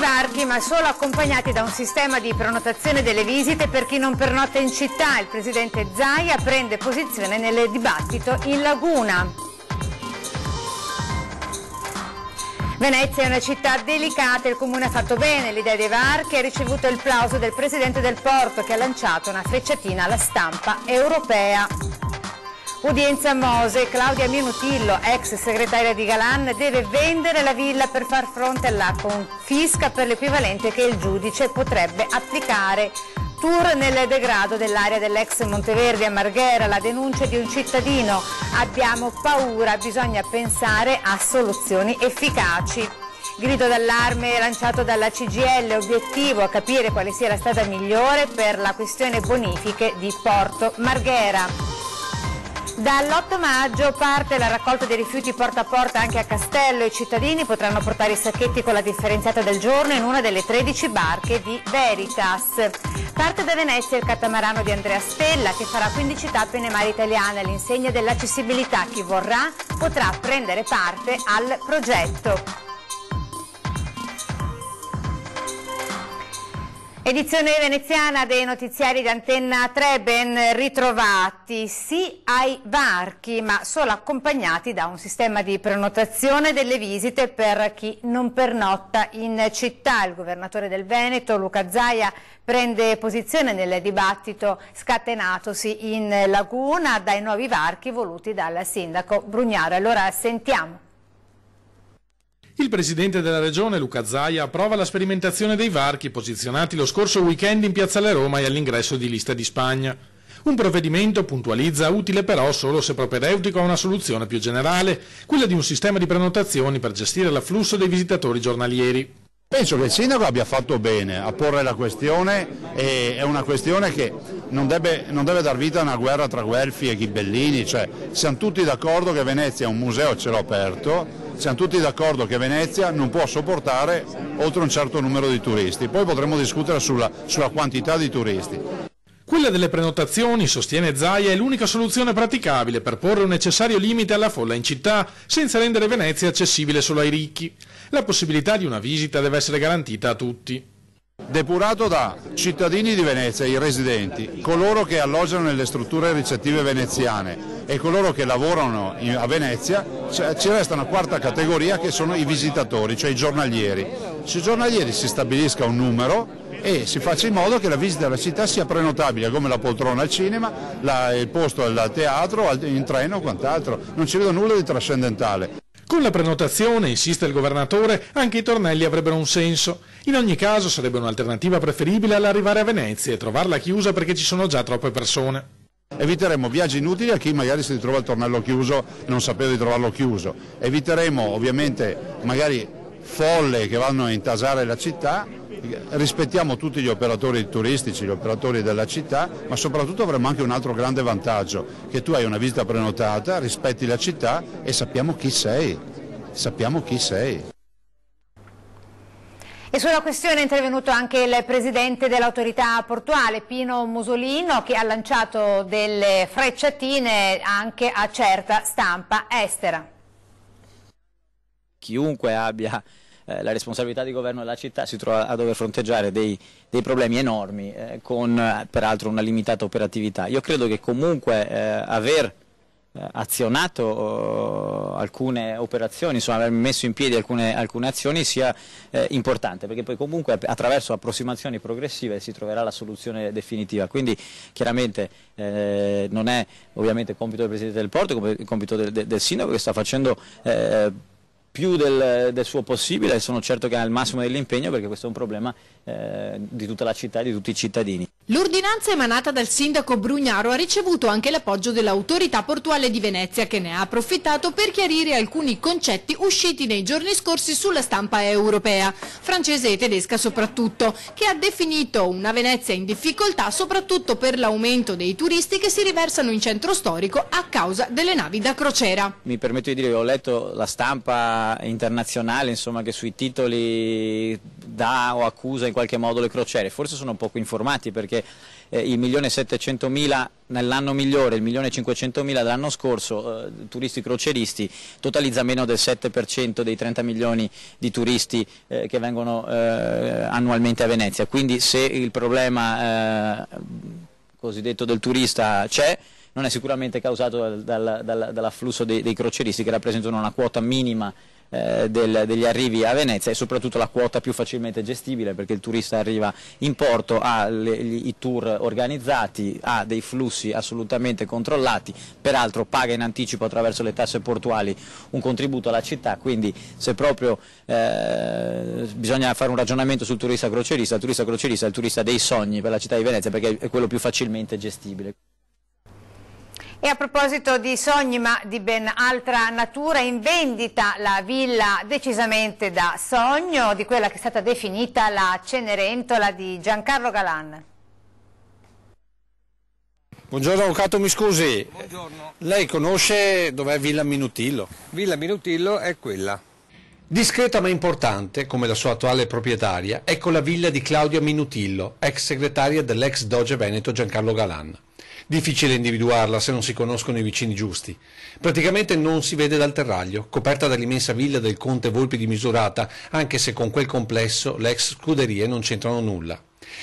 varchi, ma solo accompagnati da un sistema di prenotazione delle visite per chi non pernotta in città. Il presidente Zaia prende posizione nel dibattito in Laguna. Venezia è una città delicata, il comune ha fatto bene, l'idea dei varchi ha ricevuto il plauso del presidente del porto che ha lanciato una frecciatina alla stampa europea. Udienza a Mose, Claudia Minutillo, ex segretaria di Galan, deve vendere la villa per far fronte alla confisca per l'equivalente che il giudice potrebbe applicare. Tour nel degrado dell'area dell'ex Monteverde a Marghera, la denuncia di un cittadino. Abbiamo paura, bisogna pensare a soluzioni efficaci. Grido d'allarme lanciato dalla CGIL, obiettivo capire quale sia la strada migliore per la questione bonifiche di Porto Marghera. Dall'8 maggio parte la raccolta dei rifiuti porta a porta anche a Castello. I cittadini potranno portare i sacchetti con la differenziata del giorno in una delle 13 barche di Veritas. Parte da Venezia il catamarano di Andrea Stella che farà 15 tappe nei mari italiani all'insegna dell'accessibilità. Chi vorrà potrà prendere parte al progetto. Edizione veneziana dei notiziari di Antenna 3, ben ritrovati. Sì ai varchi, ma solo accompagnati da un sistema di prenotazione delle visite per chi non pernotta in città. Il governatore del Veneto, Luca Zaia, prende posizione nel dibattito scatenatosi in Laguna dai nuovi varchi voluti dal sindaco Brugnaro. Allora sentiamo. Il presidente della regione, Luca Zaia, approva la sperimentazione dei varchi posizionati lo scorso weekend in Piazzale Roma e all'ingresso di Lista di Spagna. Un provvedimento, puntualizza, utile però solo se propedeutico a una soluzione più generale, quella di un sistema di prenotazioni per gestire l'afflusso dei visitatori giornalieri. Penso che il sindaco abbia fatto bene a porre la questione, è una questione che non deve dar vita a una guerra tra guelfi e ghibellini, cioè siamo tutti d'accordo che Venezia è un museo a cielo aperto, siamo tutti d'accordo che Venezia non può sopportare oltre un certo numero di turisti, poi potremo discutere sulla quantità di turisti. Quella delle prenotazioni, sostiene Zaia, è l'unica soluzione praticabile per porre un necessario limite alla folla in città, senza rendere Venezia accessibile solo ai ricchi. La possibilità di una visita deve essere garantita a tutti. Depurato da cittadini di Venezia, i residenti, coloro che alloggiano nelle strutture ricettive veneziane e coloro che lavorano a Venezia, ci resta una quarta categoria che sono i visitatori, cioè i giornalieri. Sui giornalieri si stabilisca un numero e si faccia in modo che la visita alla città sia prenotabile, come la poltrona al cinema, il posto al teatro, in treno o quant'altro. Non ci vedo nulla di trascendentale. Con la prenotazione, insiste il governatore, anche i tornelli avrebbero un senso. In ogni caso sarebbe un'alternativa preferibile all'arrivare a Venezia e trovarla chiusa perché ci sono già troppe persone. Eviteremo viaggi inutili a chi magari si ritrova il tornello chiuso e non sapeva di trovarlo chiuso. Eviteremo ovviamente magari folle che vanno a intasare la città. Rispettiamo tutti gli operatori turistici, gli operatori della città, ma soprattutto avremo anche un altro grande vantaggio, che tu hai una visita prenotata, rispetti la città e sappiamo chi sei. E sulla questione è intervenuto anche il presidente dell'autorità portuale, Pino Musolino, che ha lanciato delle frecciatine anche a certa stampa estera. Chiunque abbia la responsabilità di governo della città si trova a dover fronteggiare dei problemi enormi con peraltro una limitata operatività. Io credo che comunque aver azionato alcune operazioni, insomma aver messo in piedi alcune azioni sia importante, perché poi comunque attraverso approssimazioni progressive si troverà la soluzione definitiva. Quindi chiaramente non è ovviamente compito del Presidente del Porto, è compito del Sindaco, che sta facendo più del suo possibile, e sono certo che ha il massimo dell'impegno, perché questo è un problema di tutta la città e di tutti i cittadini. L'ordinanza emanata dal sindaco Brugnaro ha ricevuto anche l'appoggio dell'autorità portuale di Venezia, che ne ha approfittato per chiarire alcuni concetti usciti nei giorni scorsi sulla stampa europea, francese e tedesca soprattutto, che ha definito una Venezia in difficoltà soprattutto per l'aumento dei turisti che si riversano in centro storico a causa delle navi da crociera. Mi permetto di dire che ho letto la stampa internazionale, insomma, che sui titoli dà o accusa in qualche modo le crociere. Forse sono poco informati, perché perché il 1.700.000 nell'anno migliore, il 1.500.000 dell'anno scorso, turisti crocieristi, totalizza meno del 7% dei 30 milioni di turisti che vengono annualmente a Venezia. Quindi se il problema cosiddetto del turista c'è, non è sicuramente causato dall'afflusso dei crocieristi, che rappresentano una quota minima degli arrivi a Venezia e soprattutto la quota più facilmente gestibile, perché il turista arriva in porto, ha i tour organizzati, ha dei flussi assolutamente controllati, peraltro paga in anticipo attraverso le tasse portuali un contributo alla città. Quindi se proprio bisogna fare un ragionamento sul turista crocierista, il turista crocierista è il turista dei sogni per la città di Venezia, perché è quello più facilmente gestibile. E a proposito di sogni, ma di ben altra natura, in vendita la villa decisamente da sogno, di quella che è stata definita la Cenerentola di Giancarlo Galan. Buongiorno avvocato, mi scusi. Buongiorno. Lei conosce dov'è Villa Minutillo? Villa Minutillo è quella. Discreta ma importante, come la sua attuale proprietaria, ecco la villa di Claudia Minutillo, ex segretaria dell'ex doge veneto Giancarlo Galan. Difficile individuarla se non si conoscono i vicini giusti. Praticamente non si vede dal terraglio, coperta dall'immensa villa del conte Volpi di Misurata, anche se con quel complesso le ex scuderie non c'entrano nulla.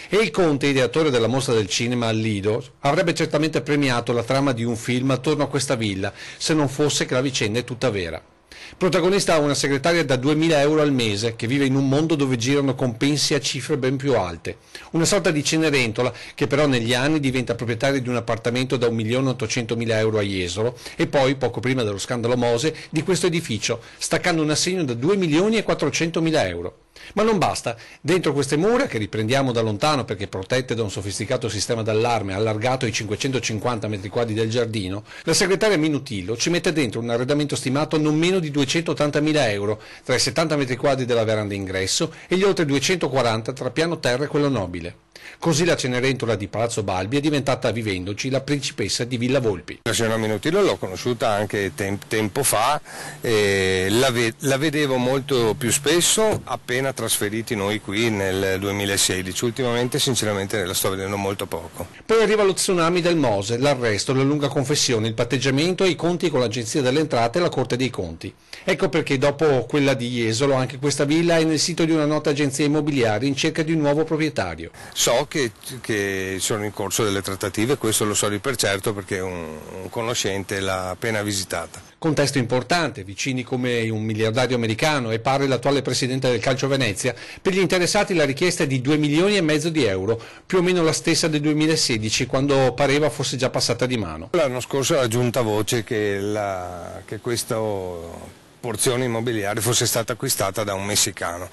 E il conte, ideatore della mostra del cinema al Lido, avrebbe certamente premiato la trama di un film attorno a questa villa, se non fosse che la vicenda è tutta vera. Protagonista una segretaria da 2.000 euro al mese, che vive in un mondo dove girano compensi a cifre ben più alte. Una sorta di Cenerentola che però negli anni diventa proprietaria di un appartamento da 1.800.000 euro a Jesolo e poi, poco prima dello scandalo Mose, di questo edificio, staccando un assegno da 2.400.000 euro. Ma non basta. Dentro queste mura, che riprendiamo da lontano perché protette da un sofisticato sistema d'allarme allargato ai 550 metri quadri del giardino, la segretaria Minutillo ci mette dentro un arredamento stimato non meno di 280.000 euro tra i 70 metri quadri della veranda ingresso e gli oltre 240 tra piano terra e quello nobile. Così la Cenerentola di Palazzo Balbi è diventata, vivendoci, la principessa di Villa Volpi. La signora Minutillo l'ho conosciuta anche tempo fa, la vedevo molto più spesso appena trasferiti noi qui nel 2016, ultimamente sinceramente la sto vedendo molto poco. Poi arriva lo tsunami del Mose, l'arresto, la lunga confessione, il patteggiamento e i conti con l'Agenzia delle Entrate e la Corte dei Conti. Ecco perché dopo quella di Jesolo anche questa villa è nel sito di una nota agenzia immobiliare in cerca di un nuovo proprietario. So che sono in corso delle trattative, questo lo so di per certo perché un conoscente l'ha appena visitata. Contesto importante, vicini come un miliardario americano e pare l'attuale presidente del Calcio Venezia. Per gli interessati la richiesta è di 2,5 milioni di euro, più o meno la stessa del 2016, quando pareva fosse già passata di mano. L'anno scorso era giunta voce che questa porzione immobiliare fosse stata acquistata da un messicano.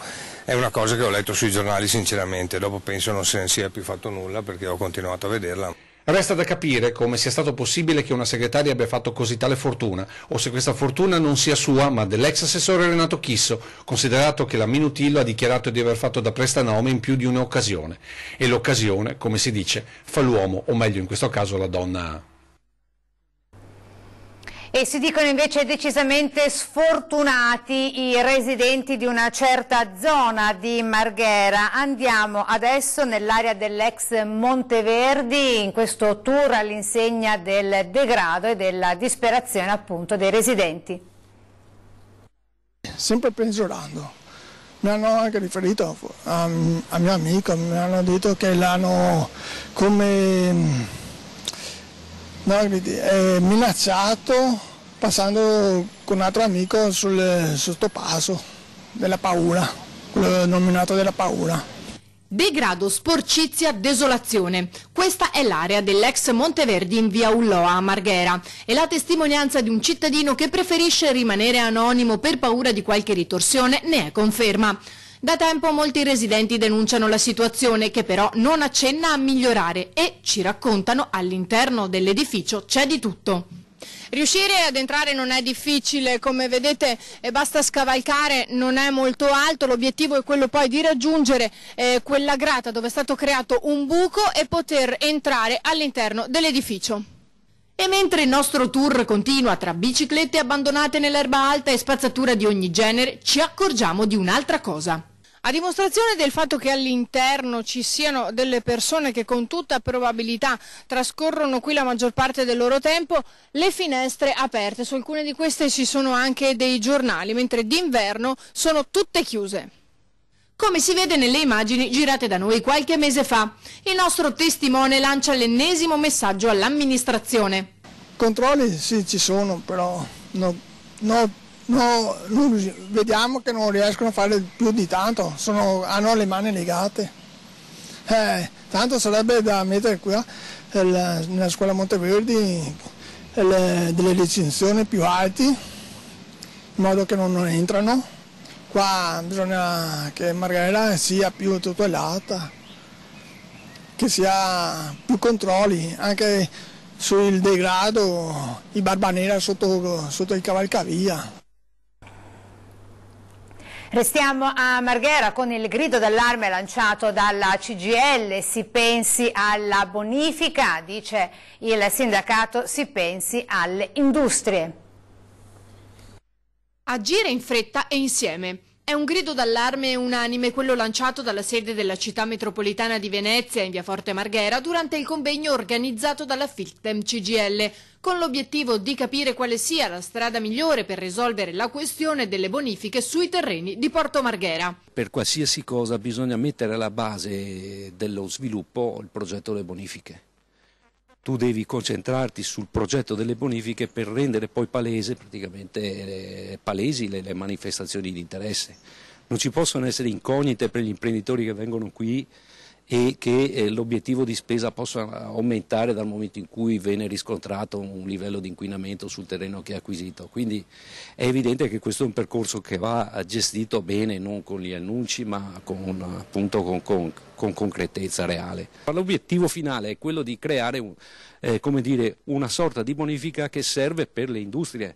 È una cosa che ho letto sui giornali sinceramente, dopo penso non se ne sia più fatto nulla perché ho continuato a vederla. Resta da capire come sia stato possibile che una segretaria abbia fatto così tale fortuna, o se questa fortuna non sia sua ma dell'ex assessore Renato Chisso, considerato che la Minutillo ha dichiarato di aver fatto da prestanome in più di un'occasione. E l'occasione, come si dice, fa l'uomo, o meglio in questo caso la donna. E si dicono invece decisamente sfortunati i residenti di una certa zona di Marghera. Andiamo adesso nell'area dell'ex Monteverdi in questo tour all'insegna del degrado e della disperazione appunto dei residenti. Sempre peggiorando. Mi hanno anche riferito a mio amico, mi hanno detto che l'hanno come minacciato passando con un altro amico sul sottopasso della paura, quello denominato della paura. Degrado, sporcizia, desolazione. Questa è l'area dell'ex Monteverdi in via Ulloa a Marghera. È la testimonianza di un cittadino che preferisce rimanere anonimo per paura di qualche ritorsione, ne è conferma. Da tempo molti residenti denunciano la situazione che però non accenna a migliorare e, ci raccontano, all'interno dell'edificio c'è di tutto. Riuscire ad entrare non è difficile, come vedete basta scavalcare, non è molto alto, l'obiettivo è quello poi di raggiungere quella grata dove è stato creato un buco e poter entrare all'interno dell'edificio. E mentre il nostro tour continua tra biciclette abbandonate nell'erba alta e spazzatura di ogni genere, ci accorgiamo di un'altra cosa. A dimostrazione del fatto che all'interno ci siano delle persone che con tutta probabilità trascorrono qui la maggior parte del loro tempo, le finestre aperte. Su alcune di queste ci sono anche dei giornali, mentre d'inverno sono tutte chiuse. Come si vede nelle immagini girate da noi qualche mese fa, il nostro testimone lancia l'ennesimo messaggio all'amministrazione. Controlli sì, ci sono, però vediamo che non riescono a fare più di tanto, hanno le mani legate. Tanto sarebbe da mettere qui nella scuola Monteverdi delle recinzioni più alte, in modo che non entrano. Qua bisogna che Marghera sia più tutelata, che sia più controlli, anche sul degrado, i barbanera sotto il cavalcavia. Restiamo a Marghera con il grido d'allarme lanciato dalla CGIL, si pensi alla bonifica, dice il sindacato, si pensi alle industrie. Agire in fretta e insieme. È un grido d'allarme unanime quello lanciato dalla sede della città metropolitana di Venezia in via Forte Marghera durante il convegno organizzato dalla Filtem CGIL, con l'obiettivo di capire quale sia la strada migliore per risolvere la questione delle bonifiche sui terreni di Porto Marghera. Per qualsiasi cosa bisogna mettere alla base dello sviluppo il progetto delle bonifiche. Tu devi concentrarti sul progetto delle bonifiche per rendere poi palesi le manifestazioni di interesse. Non ci possono essere incognite per gli imprenditori che vengono qui e che l'obiettivo di spesa possa aumentare dal momento in cui viene riscontrato un livello di inquinamento sul terreno che è acquisito. Quindi è evidente che questo è un percorso che va gestito bene, non con gli annunci ma con concretezza reale. L'obiettivo finale è quello di creare una sorta di bonifica che serve per le industrie,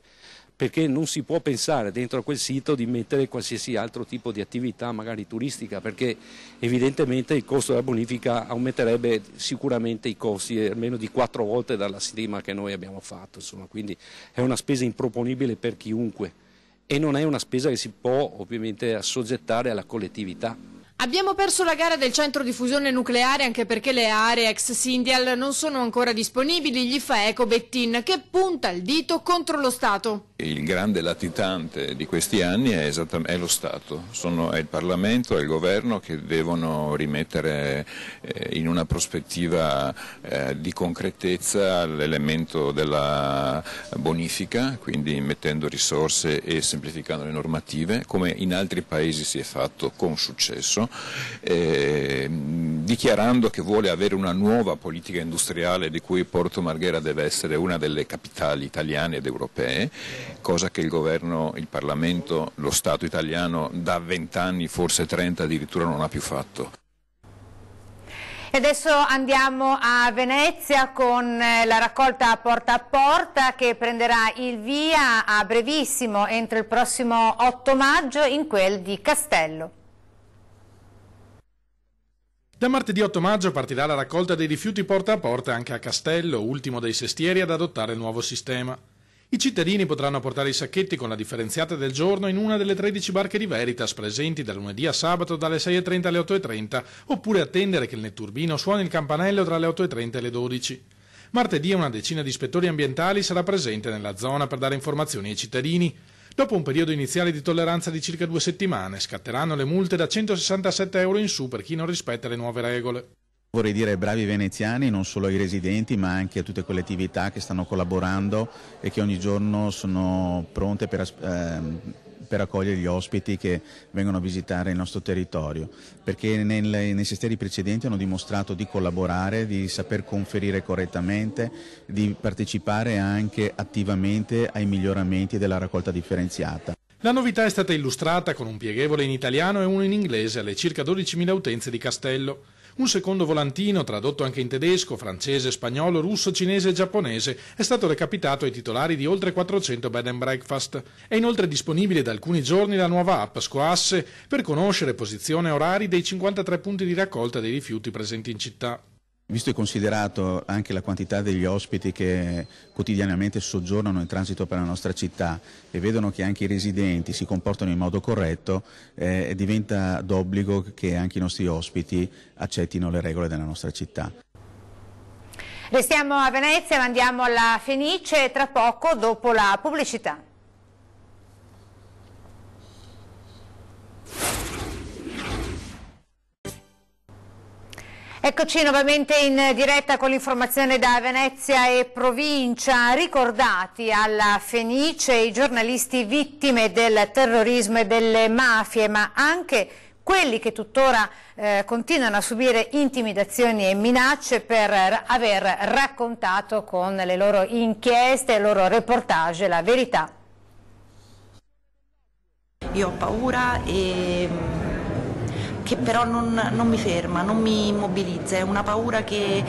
perché non si può pensare dentro a quel sito di mettere qualsiasi altro tipo di attività, magari turistica, perché evidentemente il costo della bonifica aumenterebbe sicuramente i costi almeno di 4 volte dalla stima che noi abbiamo fatto, insomma, quindi è una spesa improponibile per chiunque e non è una spesa che si può ovviamente assoggettare alla collettività. Abbiamo perso la gara del centro di fusione nucleare anche perché le aree ex Syndial non sono ancora disponibili, gli fa eco Bettin, che punta il dito contro lo Stato. Il grande latitante di questi anni è lo Stato, è il Parlamento e il Governo che devono rimettere in una prospettiva di concretezza l'elemento della bonifica, quindi mettendo risorse e semplificando le normative, come in altri paesi si è fatto con successo. Dichiarando che vuole avere una nuova politica industriale di cui Porto Marghera deve essere una delle capitali italiane ed europee, cosa che il governo, il Parlamento, lo Stato italiano da 20 anni, forse 30 addirittura non ha più fatto. E adesso andiamo a Venezia con la raccolta porta a porta che prenderà il via a brevissimo, entro il prossimo 8 maggio, in quel di Castello. Da martedì 8 maggio partirà la raccolta dei rifiuti porta a porta anche a Castello, ultimo dei sestieri ad adottare il nuovo sistema. I cittadini potranno portare i sacchetti con la differenziata del giorno in una delle 13 barche di Veritas presenti da lunedì a sabato dalle 6:30 alle 8:30, oppure attendere che il netturbino suoni il campanello tra le 8:30 e le 12. Martedì una decina di ispettori ambientali sarà presente nella zona per dare informazioni ai cittadini. Dopo un periodo iniziale di tolleranza di circa 2 settimane, scatteranno le multe da 167 euro in su per chi non rispetta le nuove regole. Vorrei dire ai bravi veneziani, non solo ai residenti, ma anche a tutte quelle attività che stanno collaborando e che ogni giorno sono pronte per accogliere gli ospiti che vengono a visitare il nostro territorio, perché nei sestieri precedenti hanno dimostrato di collaborare, di saper conferire correttamente, di partecipare anche attivamente ai miglioramenti della raccolta differenziata. La novità è stata illustrata con un pieghevole in italiano e uno in inglese alle circa 12.000 utenze di Castello. Un secondo volantino, tradotto anche in tedesco, francese, spagnolo, russo, cinese e giapponese, è stato recapitato ai titolari di oltre 400 bed and breakfast. È inoltre disponibile da alcuni giorni la nuova app Scoasse per conoscere posizione e orari dei 53 punti di raccolta dei rifiuti presenti in città. Visto e considerato anche la quantità degli ospiti che quotidianamente soggiornano in transito per la nostra città e vedono che anche i residenti si comportano in modo corretto, diventa d'obbligo che anche i nostri ospiti accettino le regole della nostra città. Restiamo a Venezia, ma andiamo alla Fenice tra poco dopo la pubblicità. Eccoci nuovamente in diretta con l'informazione da Venezia e provincia. Ricordati alla Fenice i giornalisti vittime del terrorismo e delle mafie, ma anche quelli che tuttora continuano a subire intimidazioni e minacce per aver raccontato con le loro inchieste e il loro reportage la verità. Io ho paura che però non mi ferma, non mi immobilizza, è una paura che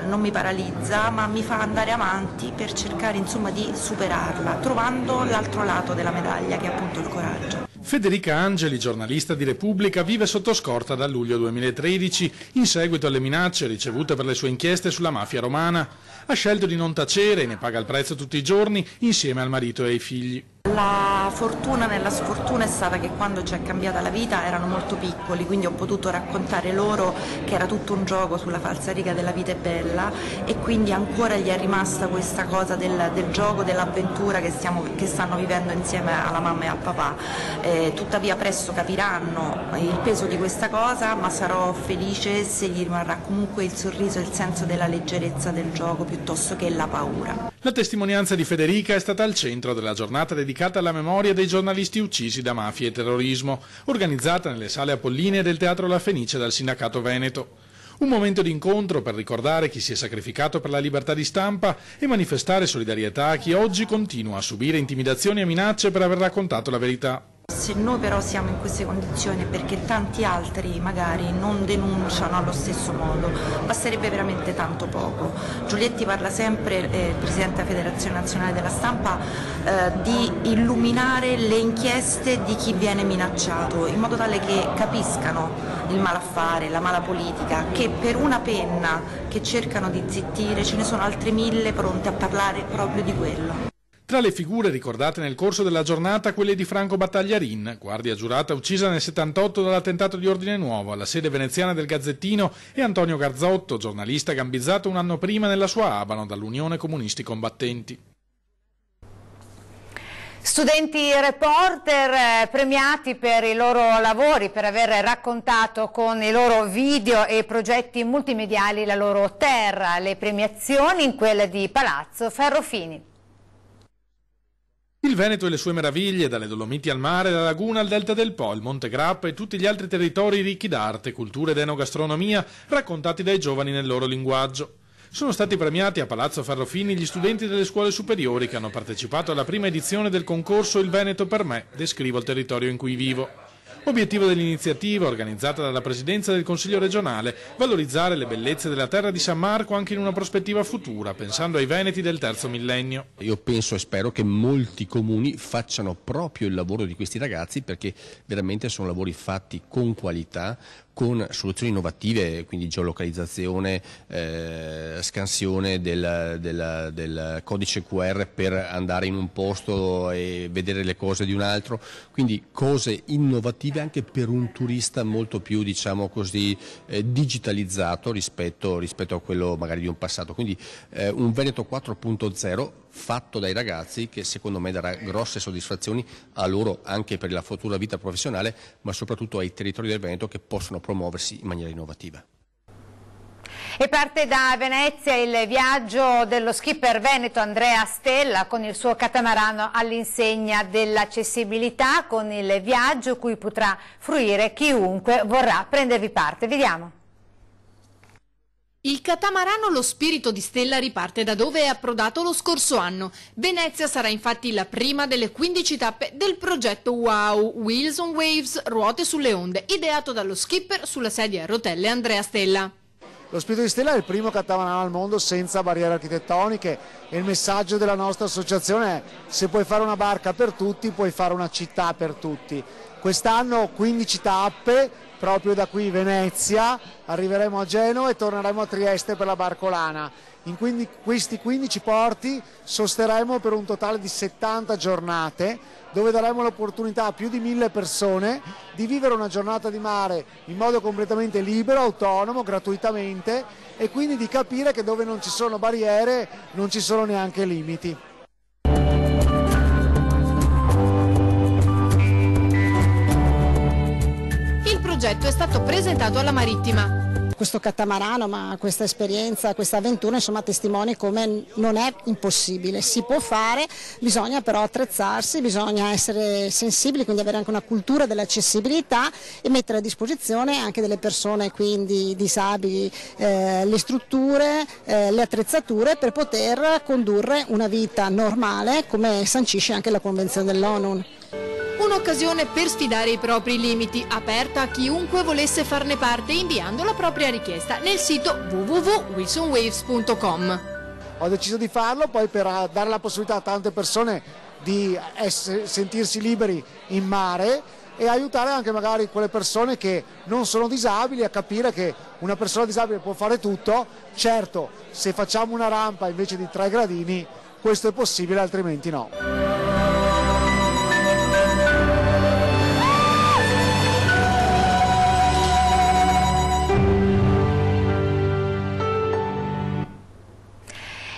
non mi paralizza, ma mi fa andare avanti per cercare insomma di superarla, trovando l'altro lato della medaglia che è appunto il coraggio. Federica Angeli, giornalista di Repubblica, vive sotto scorta dal luglio 2013 in seguito alle minacce ricevute per le sue inchieste sulla mafia romana. Ha scelto di non tacere e ne paga il prezzo tutti i giorni insieme al marito e ai figli. La fortuna nella sfortuna è stata che quando ci è cambiata la vita erano molto piccoli, quindi ho potuto raccontare loro che era tutto un gioco sulla falsariga della vita è bella, e quindi ancora gli è rimasta questa cosa del gioco, dell'avventura che stanno vivendo insieme alla mamma e al papà. Tuttavia presto capiranno il peso di questa cosa, ma sarò felice se gli rimarrà comunque il sorriso e il senso della leggerezza del gioco piuttosto che la paura. La testimonianza di Federica è stata al centro della giornata dedicata alla memoria dei giornalisti uccisi da mafia e terrorismo, organizzata nelle sale apollinee del Teatro La Fenice dal Sindacato Veneto. Un momento di incontro per ricordare chi si è sacrificato per la libertà di stampa e manifestare solidarietà a chi oggi continua a subire intimidazioni e minacce per aver raccontato la verità. Se noi però siamo in queste condizioni è perché tanti altri magari non denunciano allo stesso modo, basterebbe veramente tanto poco. Giulietti parla sempre, il Presidente della Federazione Nazionale della Stampa, di illuminare le inchieste di chi viene minacciato, in modo tale che capiscano il malaffare, la mala politica, che per una penna che cercano di zittire ce ne sono altre 1000 pronte a parlare proprio di quello. Tra le figure ricordate nel corso della giornata quelle di Franco Battagliarin, guardia giurata uccisa nel 78 dall'attentato di Ordine Nuovo alla sede veneziana del Gazzettino, e Antonio Garzotto, giornalista gambizzato un anno prima nella sua Abano dall'Unione Comunisti Combattenti. Studenti reporter premiati per i loro lavori, per aver raccontato con i loro video e progetti multimediali la loro terra. Le premiazioni in quella di Palazzo Ferrofini. Il Veneto e le sue meraviglie, dalle Dolomiti al mare, la laguna al delta del Po, il Monte Grappa e tutti gli altri territori ricchi d'arte, cultura ed enogastronomia, raccontati dai giovani nel loro linguaggio. Sono stati premiati a Palazzo Ferrofini gli studenti delle scuole superiori che hanno partecipato alla prima edizione del concorso Il Veneto per me, descrivo il territorio in cui vivo. Obiettivo dell'iniziativa, organizzata dalla Presidenza del Consiglio regionale, valorizzare le bellezze della terra di San Marco anche in una prospettiva futura, pensando ai veneti del terzo millennio. Io penso e spero che molti comuni facciano proprio il lavoro di questi ragazzi, perché veramente sono lavori fatti con qualità, con soluzioni innovative, quindi geolocalizzazione, scansione del codice QR per andare in un posto e vedere le cose di un altro, quindi cose innovative anche per un turista molto più, diciamo così, digitalizzato rispetto a quello magari di un passato. Quindi un Veneto 4.0 fatto dai ragazzi, che secondo me darà grosse soddisfazioni a loro anche per la futura vita professionale, ma soprattutto ai territori del Veneto che possono promuoversi in maniera innovativa. E parte da Venezia il viaggio dello skipper veneto Andrea Stella con il suo catamarano all'insegna dell'accessibilità, con il viaggio cui potrà fruire chiunque vorrà prendervi parte. Vediamo. Il catamarano Lo Spirito di Stella riparte da dove è approdato lo scorso anno. Venezia sarà infatti la prima delle 15 tappe del progetto WOW, Wheels on Waves, ruote sulle onde, ideato dallo skipper sulla sedia a rotelle Andrea Stella. Lo Spirito di Stella è il primo catamarano al mondo senza barriere architettoniche e il messaggio della nostra associazione è: se puoi fare una barca per tutti, puoi fare una città per tutti. Quest'anno 15 tappe, proprio da qui Venezia, arriveremo a Genova e torneremo a Trieste per la Barcolana. In questi 15 porti sosterremo per un totale di 70 giornate, dove daremo l'opportunità a più di 1000 persone di vivere una giornata di mare in modo completamente libero, autonomo, gratuitamente, e quindi di capire che dove non ci sono barriere non ci sono neanche limiti. Il progetto è stato presentato alla Marittima. Questo catamarano, ma questa esperienza, questa avventura, insomma, testimonia come non è impossibile, si può fare, bisogna però attrezzarsi, bisogna essere sensibili, quindi avere anche una cultura dell'accessibilità e mettere a disposizione anche delle persone quindi disabili le strutture, le attrezzature per poter condurre una vita normale, come sancisce anche la Convenzione dell'ONU. Un'occasione per sfidare i propri limiti, aperta a chiunque volesse farne parte inviando la propria richiesta nel sito www.wilsonwaves.com. Ho deciso di farlo poi per dare la possibilità a tante persone di sentirsi liberi in mare e aiutare anche magari quelle persone che non sono disabili a capire che una persona disabile può fare tutto. Certo, se facciamo una rampa invece di 3 gradini questo è possibile, altrimenti no.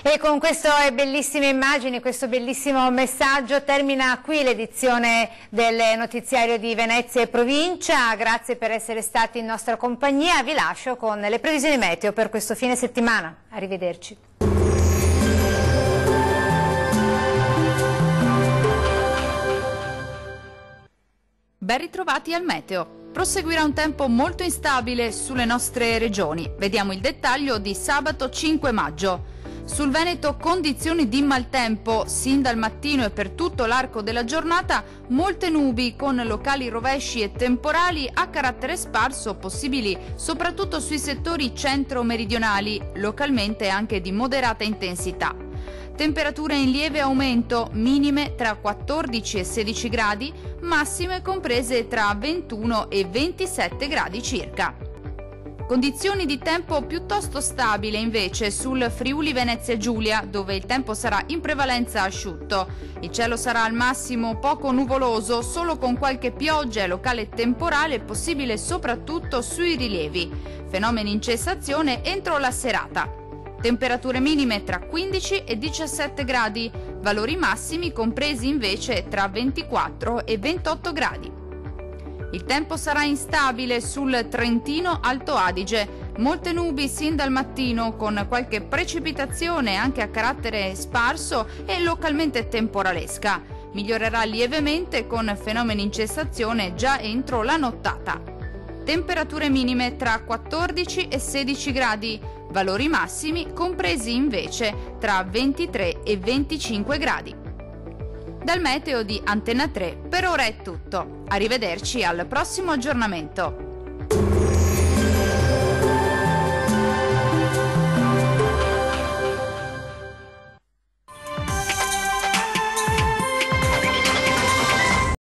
E con queste bellissime immagini, questo bellissimo messaggio termina qui l'edizione del notiziario di Venezia e provincia. Grazie per essere stati in nostra compagnia. Vi lascio con le previsioni meteo per questo fine settimana. Arrivederci. Ben ritrovati al meteo. Proseguirà un tempo molto instabile sulle nostre regioni. Vediamo il dettaglio di sabato 5 maggio. Sul Veneto condizioni di maltempo, sin dal mattino e per tutto l'arco della giornata, molte nubi con locali rovesci e temporali a carattere sparso possibili soprattutto sui settori centro-meridionali, localmente anche di moderata intensità. Temperature in lieve aumento, minime tra 14 e 16 gradi, massime comprese tra 21 e 27 gradi circa. Condizioni di tempo piuttosto stabile invece sul Friuli Venezia Giulia, dove il tempo sarà in prevalenza asciutto. Il cielo sarà al massimo poco nuvoloso, solo con qualche pioggia e locale temporale possibile soprattutto sui rilievi. Fenomeni in cessazione entro la serata. Temperature minime tra 15 e 17 gradi, valori massimi compresi invece tra 24 e 28 gradi. Il tempo sarà instabile sul Trentino Alto Adige, molte nubi sin dal mattino con qualche precipitazione anche a carattere sparso e localmente temporalesca. Migliorerà lievemente con fenomeni in cessazione già entro la nottata. Temperature minime tra 14 e 16 gradi, valori massimi compresi invece tra 23 e 25 gradi. Dal meteo di Antenna 3 per ora è tutto. Arrivederci al prossimo aggiornamento.